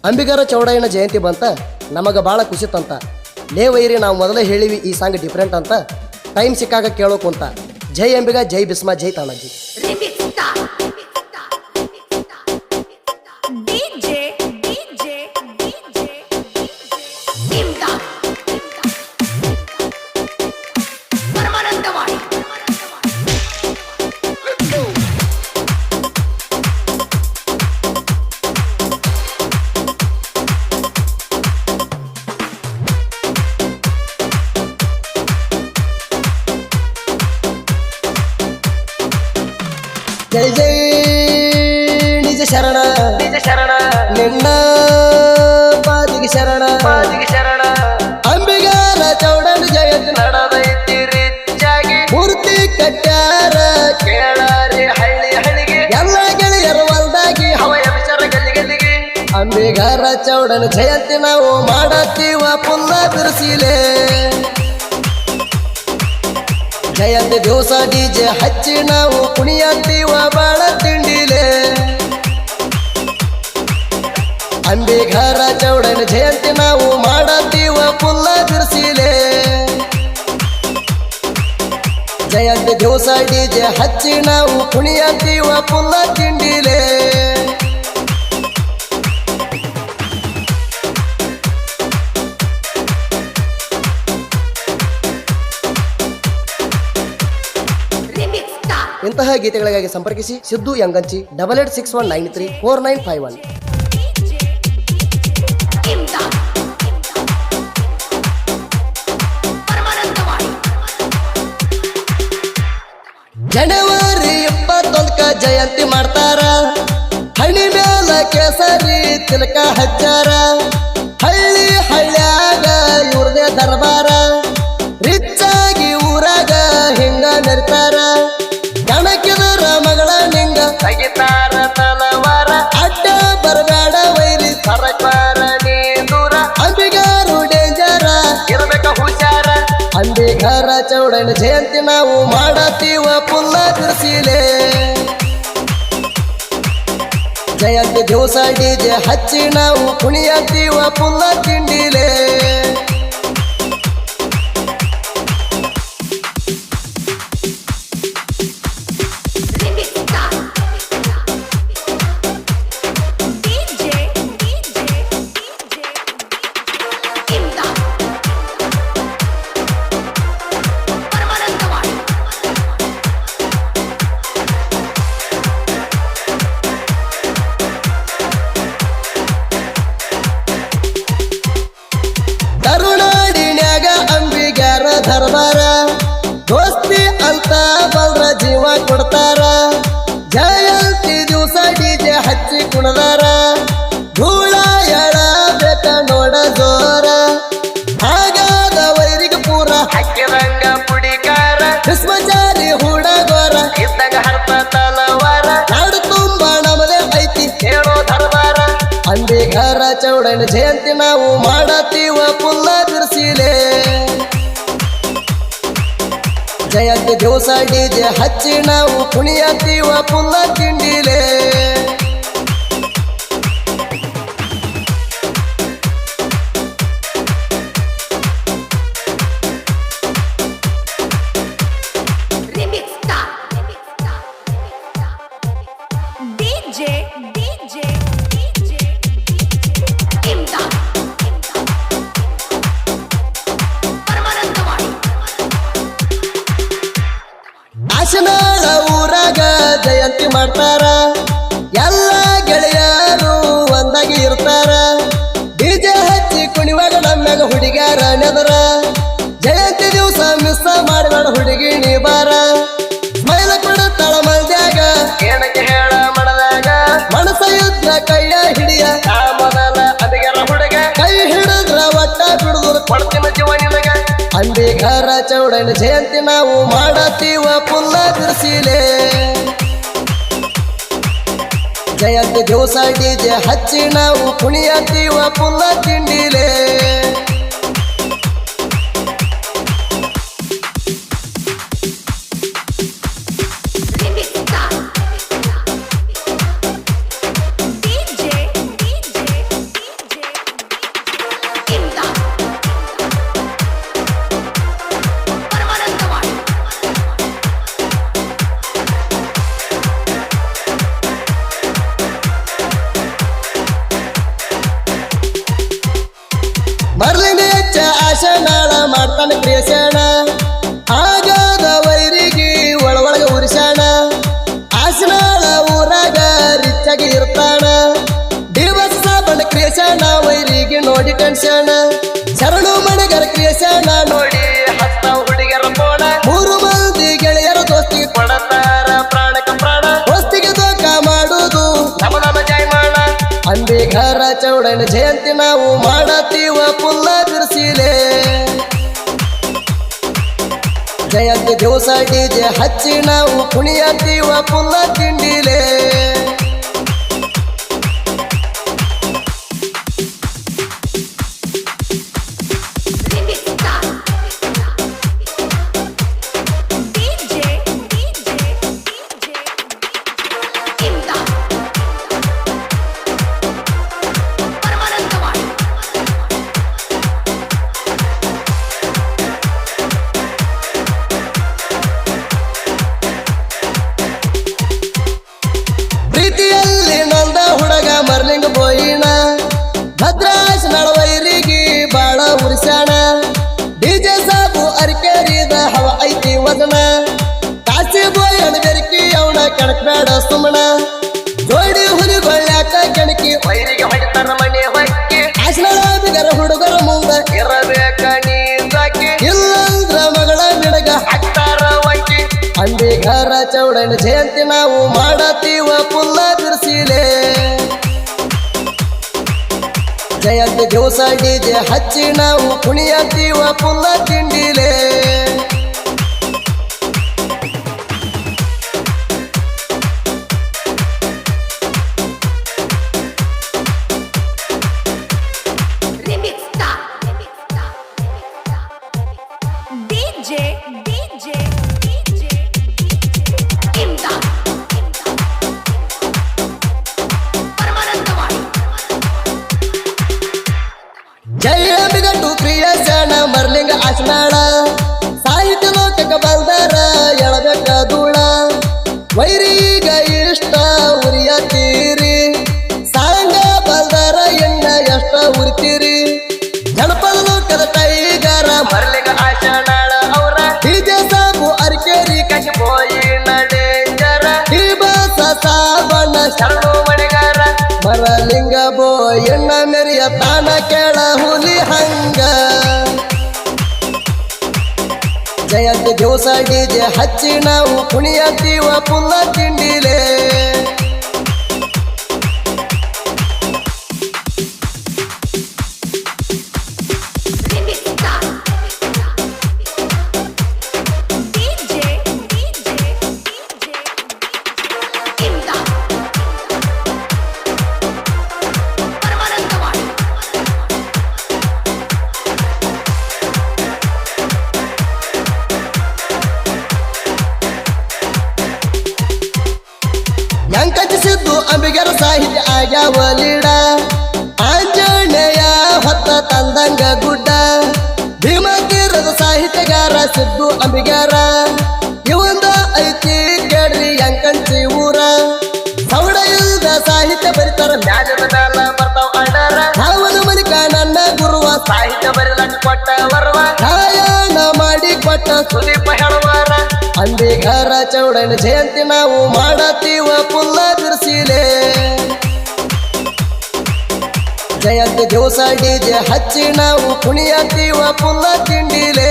ಅಂಬಿಗರ ಚೌಡಯ್ಯನ ಜಯಂತಿ ಬಂತ ನಮಗೆ ಭಾಳ ಖುಷಿ ತಂತ. ಲೇ ವೈರಿ, ನಾವು ಮೊದಲೇ ಹೇಳಿವಿ ಈ ಸಾಂಗ್ ಡಿಫ್ರೆಂಟ್ ಅಂತ. ಟೈಮ್ ಸಿಕ್ಕಾಗ ಕೇಳೋಕುಂತ. ಜೈ ಅಂಬಿಗ, ಜೈ ಬಿಸ್ಮಾ, ಜೈ ತಾಣಜಿ. ಜೈ ಜೈ ನಿಜ ಶರಣ, ನಿಜ ಶರಣ, ನಿನ್ನ ಪಾದಿಗೆ ಶರಣ, ಪಾದಿಗೆ ಶರಣ. ಅಂಬಿಗರ ಚೌಡನ ಜಯಂತಿ ನಡೆದೈತಿ ರಿಚ್ಚಾಗಿ. ಮೂರ್ತಿ ಕಟ್ಟ್ಯಾರ ಕೇಳಾರಿ ಹಳ್ಳಿ ಹಳ್ಳಿಗೆ. ಎಲ್ಲ ಗೆಳೆಯರ ಹೊಲ್ದಾಗಿ ಹವಯ ವಿಚಾರ ಗಲ್ಲಿ ಗಲ್ಲಿಗೆ. ಅಂಬಿಗರ ಚೌಡನ ಜಯಂತಿ ನಾವು ಮಾಡತ್ತೀವ ಪುಲ್ಲ ಬಿರುಸಿಲೆ. ಜಯಂತಿ ದಿವಸ ಡಿಜೆ ಹಚ್ಚಿ ನಾವು ಕುಣಿಯತ್ತೀವ ಬಾಳ ತಿಂಡಿಲೆ. ಅಂಬಿಗರ ಚೌಡನ ಜಯಂತಿ ನಾವು ಮಾಡತ್ತೀವ ಪುಲ್ಲ ಬಿರ್ಸಿಲೆ. ಜಯಂತಿ ದಿವಸ ಡಿಜೆ ಹಚ್ಚಿ ನಾವು ಕುಣಿಯತ್ತೀವ ಪುಲ್ಲ ತಿಂಡಿಲೆ. ಇಂತಹ ಗೀತೆಗಳಿಗಾಗಿ ಸಂಪರ್ಕಿಸಿ ಸಿದ್ದು ಯಂಗಂಚಿ 8861934951. ಜನವರಿ 21ಕ ಜಯಂತಿ ಮಾಡ್ತಾರ. ಹಣಿ ಮೇಲ ಕೇಸರಿ ತಿಲಕ ಹಚ್ಚಾರ. ಹಳ್ಳಿ ಹಳ್ಳ್ಯಾಗ ಇವ್ರದೇ ದರ್ಬಾರ. ರಿಚ್ಚಾಗಿ ಊರಾಗ ಹಿಂಗ ನರಿತಾರ. ಕಣಕಿದರ ಮಗಳ ನಿಂಗ ತೆಗಿತಾರ ತಲವಾರ. ಅಡ್ಡ ಬರಬೇಡ ವೈರಿ ಸರಕಾರ ನೀ ದೂರ. ಅಂಬಿಗರು ಡೇಂಜರ ಇರಬೇಕ ಹುಷಾರ. ಅಂಬಿಗರ ಚೌಡನ ಜಯಂತಿ ನಾವು ಮಾಡತ್ತೀವ ಪುಲ್ಲ ಬಿರ್ಸಿಲೆ. ಜಯಂತಿ ದಿವಸ ಡಿಜೆ ಹಚ್ಚಿ ನಾವು ಕುಣಿಯತ್ತೀವ ಪುಲ್ಲ ತಿಂಡಿಲೆ. ತರುಣಾಡಿನ್ಯಾಗ ಅಂಬಿಗರ ದರ್ಬಾರ. ದೋಸ್ತಿ ಅಂತ ಬಲ್ರ ಜೀವ ಕೊಡ್ತಾರ. ಜಯಂತಿ ದಿವಸ ಡಿಜೆ ಹಚ್ಚಿ ಕುಣದಾರ. ಧೂಳ ಎಳಬೇಕ ನೋಡ ಜೋರ. ಹಾಗಾದ ವೈರಿಗೆ ಪೂರ ಹಕ್ಕಿರಂಗ ಪುಡಿಕಾರ. ಭೀಷ್ಮಚಾರಿ ಹುಡಗೋರ ಇದ್ದಾಗ ಹರ್ಪ ತಲವಾರ. ನಾಡು ತುಂಬ ನಮಲೆ ಐತಿ ಹೇಳೋ ದರ್ಬಾರ. ಅಂಬಿಗರ ಚೌಡನ ಜಯಂತಿ ನಾವು ಮಾಡತ್ತೀವ ಪುಲ್ಲ ಬಿರ್ಸಿಲೆ. ಜಯಂತಿ ದಿವಸ ಡಿಜೆ ಹಚ್ಚಿ ನಾವು ಕುಣಿಯತ್ತೀವ ಪುಲ್ಲ ತಿಂಡಿಲೆ. ಆಶನಾಳ ಊರಾಗ ಜಯಂತಿ ಮಾಡ್ತಾರ. ಎಲ್ಲ ಗೆಳೆಯರು ಒಂದಾಗಿ ಇರ್ತಾರ. ಡಿಜೆ ಹಚ್ಚಿ ಕುಣಿವಾಗ ನಮ್ಯಾಗ ಹುಡುಗ್ಯಾರ ನೆದರ. ಜಯಂತಿ ದಿವಸ ಮಿಸ್ ಮಾಡಬೇಡ ಹುಡುಗಿ ನೀ ಬಾರ. ಸ್ಮೈಲ ಕೊಡುತ್ತಾಳ ಮಂದ್ಯಾಗ ಏನಕ್ಕೆ ಹೇಳ ಮಡದಾಗ. ಮನಸ ಯುದ್ಧ ಕೈಯ ಹಿಡಿಯ ಮೊದಲ ಅದಿಗೆರ ಹುಡುಗ. ಕೈ ಹಿಡಿದ್ರ ಒಟ್ಟ ಬಿಡುದು ಕೊಡ್ತಿನ ಜೀವ ನಿನಗ. ಅಂಬಿಗರ ಚೌಡನ ಜಯಂತಿ ನಾವು ಮಾಡತ್ತೀವ ಪುಲ್ಲ ಬಿರ್ಸಿಲೆ. ಜಯಂತಿ ದಿವಸ ಡಿಜೆ ಹಚ್ಚಿ ನಾವು ಕುಣಿಯತ್ತೀವ ಪುಲ್ಲ ತಿಂಡಿಲೆ. ಬರ್ಲಿಂಗ ಹೆಚ್ಚ ಆಶನಾಳ ಮಾಡ್ತಾನೆ ಕ್ರಿಯೇಷಣ ಆಗದ ವೈರಿಗೆ ಒಳಗೆ ಉರಿಸಣ ಆಶನಾಳ ಊರಾಗ ರಿಚ್ಚಾಗಿ ಇರ್ತಾನ ದಿವಸ ಬಂದ ಕ್ರಿಯೇಷಣ ವೈರಿಗೆ ನೋಡಿ ಟೆನ್ಷನ್ ಶರಣು ಮಣಿಗರ ಕ್ರಿಯೇಷಣ ನೋಡಿ ಹತ್ತ ಹುಡುಗರ ಪೋಣ 3 ಮಂದಿ ಗೆಳೆಯರ ದೋಸ್ತಿಗೆ ಕೊಡತಾರ ಪ್ರಾಣಕ ಪ್ರಾಣ ದೋಸ್ತಿಗೆ ದೋಖ ಮಾಡುವುದು ನಮ್ಮ ಜಯ ಮಾಡ ಅಂಬಿಗರ ಚೌಡನ ಜಯಂತಿ ನಾವು ಮಾಡತೀವ ಪುಲ್ಲ ಬಿರ್ಸಿಲೆ ಜಯಂತಿ ದಿವಸ ಡಿಜೆ ಹಚ್ಚಿ ನಾವು ಕುಣಿಯತೀವ ಪುಲ್ಲ ತಿಂಡಿಲೆ ಪ್ರೀತಿಯಲ್ಲಿ ನೊಂದ ಹುಡುಗ ಮರ್ಲಿಂಗ ಬೋಯಿಣ ಭದ್ರಾಶ ನಡವೈರಿಗೆ ಬಾಳ ಉರಿಸಣ ಡಿಜೆ ಸಾಬು ಅರಿಕೇರಿದ ಹವ ಐತಿ ವದನ ಕಾಸಿ ಬೋಯಣ ಬೆರಕಿ ಅವನ ಕಣಕ್ಬೇಡ ಸುಮಣ ಜೋಡಿ ಹುಲಿಗೊಳ್ಳ್ಯಾಕ ಕೆಣಕಿ ವೈರಿಗೆ ಹೊಡಿತಾರ ಮನೆ ಹೊಕ್ಕಿ ಆಶನಳಾಬಿಗರ ಹುಡುಗರ ಮುಂದ ಇರಬೇಕ ನೀರಾಕಿ ಇಲ್ಲಂದ್ರ ಮಗಳ ನಿಡಗ ಹಾಕ್ತಾರ ವಂಕಿ ಅಂಬಿಗರ ಚೌಡನ ಜಯಂತಿ ನಾವು ಮಾಡತೀವ ಪುಲ್ಲ ಬಿರ್ಸಿಲೆ ಜಯಂತಿ ದಿವಸ ಡಿಜೆ ಹಚ್ಚಿ ನಾವು ಕುಣಿಯತೀವ ಪುಲ್ಲ ತಿಂಡಿಲೆ ಜಯ ಅಂಬಿಗಟ್ಟು ಕ್ರಿಯೇಷಣ ಮರ್ಲಿಂಗ ಆಶನಾಳ ಸಾಹಿತ್ಯ ಲೋಕಕ್ಕೆ ಬಂದರ ಎಳಬೇಕ ಧೂಳ ವೈರಿಗ ಇಷ್ಟ ಉರಿಯತೀರಿ ಸಾಂಗ ಬಂದರ ಎಣ್ಣ ಎಷ್ಟ ಉರಿತೀರಿ ಜನಪದ ಲೋಕದ ಟೈಗರ ಮರ್ಲಿಂಗ ಆಶನಾಳ ಅವರ ಡಿಜೆ ಸಾಬು ಅರಿಕೇರಿ ಕಟ್ಟಿ ಬೋಯಿನ ಡೇಂಜರ ಈ ಬಸ ಸಾಬಣ್ಣ ಶರಣು ಮಣಿಗಾರ ಮರಲಿಂಗ ಬೋಯಣ್ಣ ಮೆರಿಯ ತಾನ ಕೇಳ ಹುಲಿ ಹಂಗ ಜಯಂತಿ ದಿವಸ ಡಿಜೆ ಹಚ್ಚಿ ನಾವು ಕುಣಿಯತೀವ ಪುಲ್ಲ ತಿಂಡಿಲೆ ಎಂಕಚಿಸಿದ್ದು ಅಂಬಿಗರ ಸಾಹಿತ್ಯ ಆಗ್ಯಾವ ಲೀಡ ಆಂಜನೇಯ ಹೊತ್ತ ತಂದಂಗ ಗುಡ್ಡ ಭೀಮತೀರದ ಸಾಹಿತ್ಯಗಾರ ಸಿದ್ದು ಅಂಬಿಗರ ಇವಂದ ಐತಿ ಕೇಳ್ರಿ ಎಂಕಂಚಿ ಊರ ಸೌಡ ಇಲ್ದ ಸಾಹಿತ್ಯ ಬರಿತಾರ ಮ್ಯಾಜದ ಮ್ಯಾಲ ಬರ್ತಾವ ಅಣ್ಣರ ಅವನ ಮನಿಕ ನನ್ನ ಗುರುವ ಸಾಹಿತ್ಯ ಬರಿಲಕ್ಕ ಕೊಟ್ಟ ವರ್ವ ಗಾಯನ ಮಾಡಿ ಕೊಟ್ಟ ಸುದೀಪ ಹೇಳುವಾರ ಅಂಬಿಗರ ಚೌಡನ ಜಯಂತಿ ನಾವು ಮಾಡತೀವ ಪುಲ್ಲ ಬಿರ್ಸಿಲೆ ಜಯಂತಿ ದಿವಸ ಡಿಜೆ ಹಚ್ಚಿ ನಾವು ಕುಣಿಯತೀವ ಪುಲ್ಲ ತಿಂಡಿಲೆ